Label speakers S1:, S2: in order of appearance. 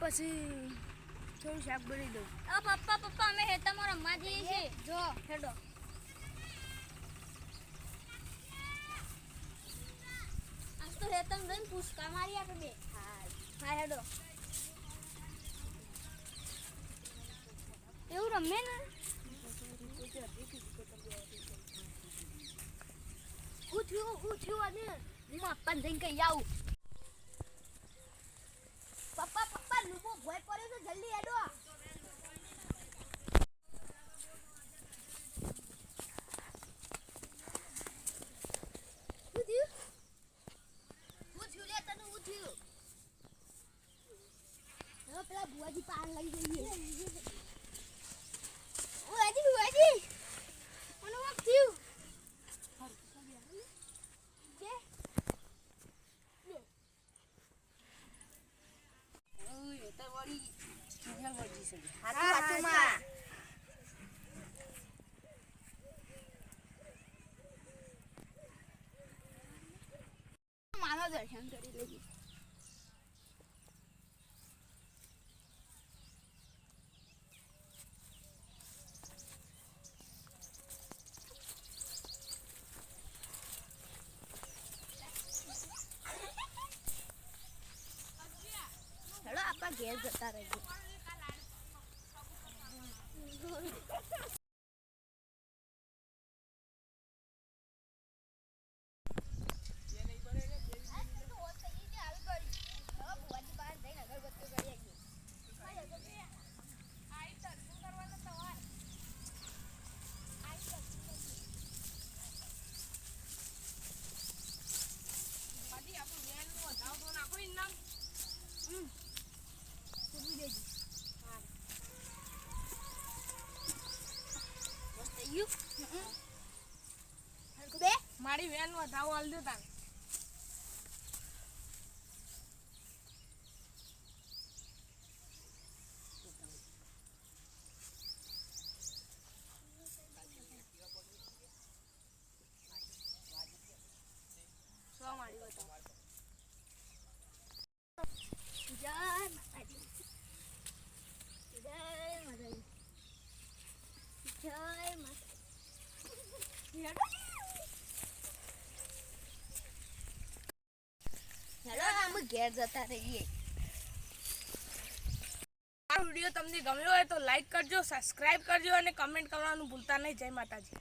S1: પછી થોડું શાક બની દઉં.
S2: પપ્પા અમે હેતામાં રમવા જઈએ છીએ. જો હેડો. આજ તો હેતમ જઈને પુષ્કા મારી આપણે બે. હા હેડો. એવું રમે ને ઉઠ્યું અને હું પપ્પાને જઈને કહી આવું. પપ્પા લુબો ભોય પડ્યો તો જલ્દી હેડો. પેલા બુઆજી પાન લઈ જઈએ. બુઆજી મને વાક થયું. માનો દર્શન કરી લઈએ. હેલો આપણા ઘેર જતા રહીએ.
S1: મારી વેન વધાવો હાલ દો તાર. મારી બતાવો. જય માતાજી. જય માતાજી. જય માતાજી. હેલો અમે ઘેર જતા રહીએ.
S3: આ વિડીયો તમને ગમ્યો હોય તો લાઈક કરજો, સબસ્ક્રાઇબ કરજો અને કમેન્ટ કરવાનું ભૂલતા નહીં. જય માતાજી.